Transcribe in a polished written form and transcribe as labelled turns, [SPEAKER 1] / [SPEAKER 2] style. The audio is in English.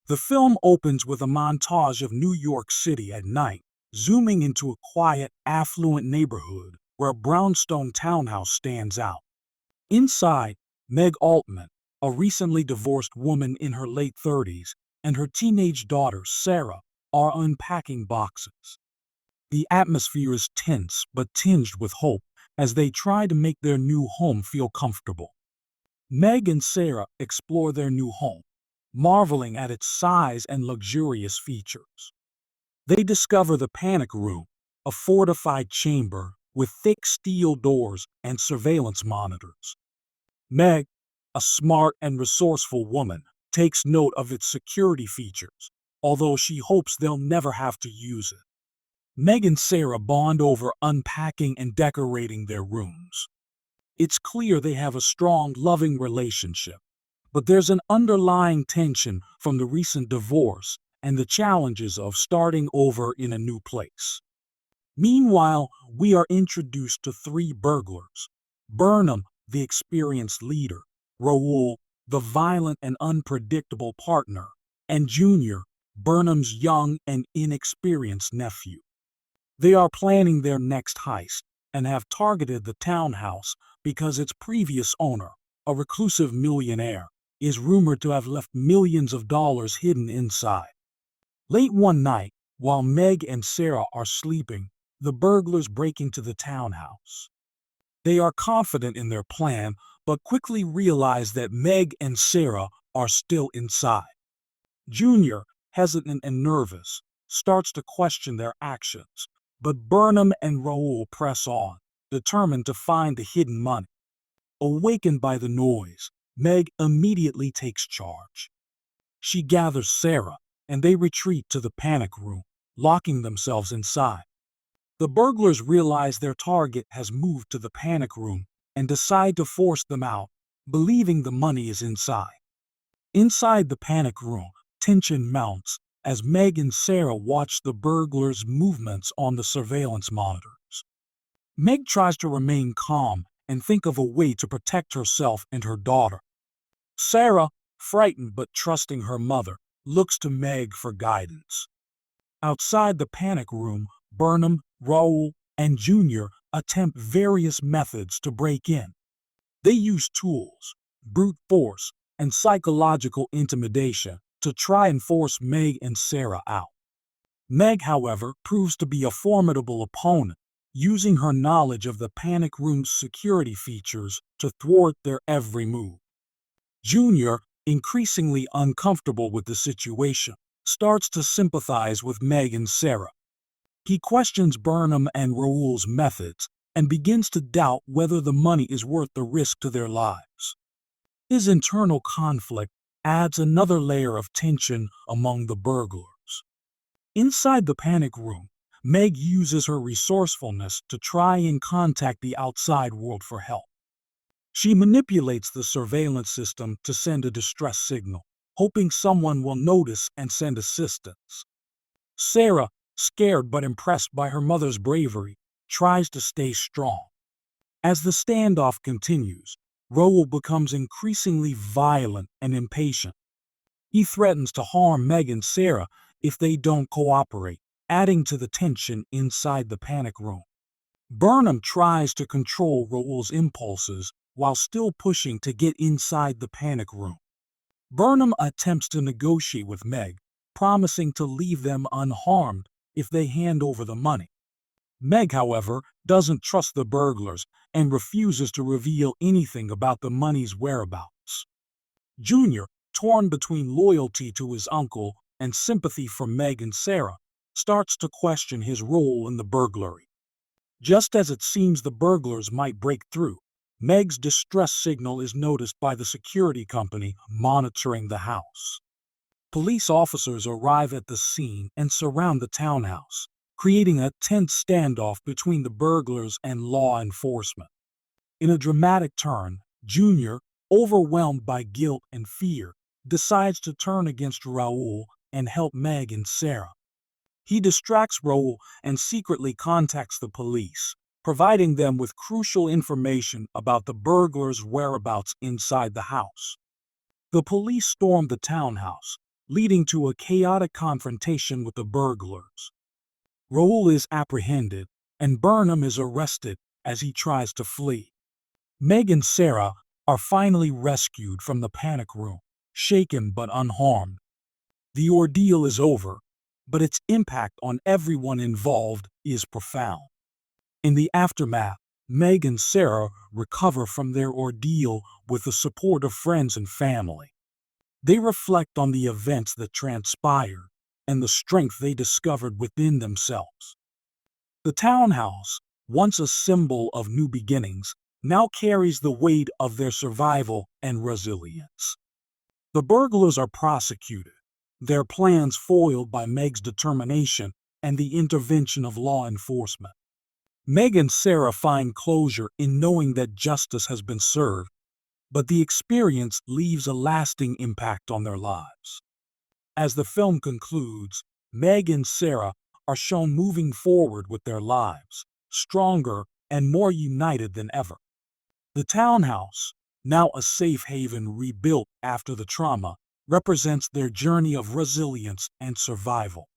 [SPEAKER 1] The film opens with a montage of New York City at night, zooming into a quiet, affluent neighborhood where a brownstone townhouse stands out. Inside, Meg Altman, a recently divorced woman in her late 30s, and her teenage daughter, Sarah, are unpacking boxes. The atmosphere is tense but tinged with hope as they try to make their new home feel comfortable. Meg and Sarah explore their new home, marveling at its size and luxurious features. They discover the panic room, a fortified chamber with thick steel doors and surveillance monitors. Meg, a smart and resourceful woman, takes note of its security features, although she hopes they'll never have to use it. Meg and Sarah bond over unpacking and decorating their rooms. It's clear they have a strong, loving relationship, but there's an underlying tension from the recent divorce and the challenges of starting over in a new place. Meanwhile, we are introduced to three burglars: Burnham, the experienced leader; Raoul, the violent and unpredictable partner; and Junior, Burnham's young and inexperienced nephew. They are planning their next heist and have targeted the townhouse because its previous owner, a reclusive millionaire, is rumored to have left millions of dollars hidden inside. Late one night, while Meg and Sarah are sleeping, the burglars break into the townhouse. They are confident in their plan, but quickly realize that Meg and Sarah are still inside. Junior, hesitant and nervous, starts to question their actions, but Burnham and Raoul press on, determined to find the hidden money. Awakened by the noise, Meg immediately takes charge. She gathers Sarah, and they retreat to the panic room, locking themselves inside. The burglars realize their target has moved to the panic room and decide to force them out, believing the money is inside. Inside the panic room, tension mounts as Meg and Sarah watch the burglars' movements on the surveillance monitors. Meg tries to remain calm and think of a way to protect herself and her daughter. Sarah, frightened but trusting her mother, looks to Meg for guidance. Outside the panic room, Burnham, Raoul, and Junior attempt various methods to break in. They use tools, brute force, and psychological intimidation to try and force Meg and Sarah out. Meg, however, proves to be a formidable opponent, using her knowledge of the panic room's security features to thwart their every move. Junior, increasingly uncomfortable with the situation, starts to sympathize with Meg and Sarah. He questions Burnham and Raoul's methods and begins to doubt whether the money is worth the risk to their lives. His internal conflict adds another layer of tension among the burglars. Inside the panic room, Meg uses her resourcefulness to try and contact the outside world for help. She manipulates the surveillance system to send a distress signal, hoping someone will notice and send assistance. Sarah, scared but impressed by her mother's bravery, tries to stay strong. As the standoff continues, Raoul becomes increasingly violent and impatient. He threatens to harm Meg and Sarah if they don't cooperate, adding to the tension inside the panic room. Burnham tries to control Raoul's impulses while still pushing to get inside the panic room. Burnham attempts to negotiate with Meg, promising to leave them unharmed if they hand over the money. Meg, however, doesn't trust the burglars and refuses to reveal anything about the money's whereabouts. Junior, torn between loyalty to his uncle and sympathy for Meg and Sarah, starts to question his role in the burglary. Just as it seems the burglars might break through, Meg's distress signal is noticed by the security company monitoring the house. Police officers arrive at the scene and surround the townhouse, creating a tense standoff between the burglars and law enforcement. In a dramatic turn, Junior, overwhelmed by guilt and fear, decides to turn against Raoul and help Meg and Sarah. He distracts Raoul and secretly contacts the police, providing them with crucial information about the burglars' whereabouts inside the house. The police storm the townhouse, leading to a chaotic confrontation with the burglars. Raoul is apprehended, and Burnham is arrested as he tries to flee. Meg and Sarah are finally rescued from the panic room, shaken but unharmed. The ordeal is over, but its impact on everyone involved is profound. In the aftermath, Meg and Sarah recover from their ordeal with the support of friends and family. They reflect on the events that transpired and the strength they discovered within themselves. The townhouse, once a symbol of new beginnings, now carries the weight of their survival and resilience. The burglars are prosecuted, their plans foiled by Meg's determination and the intervention of law enforcement. Meg and Sarah find closure in knowing that justice has been served, but the experience leaves a lasting impact on their lives. As the film concludes, Meg and Sarah are shown moving forward with their lives, stronger and more united than ever. The townhouse, now a safe haven rebuilt after the trauma, represents their journey of resilience and survival.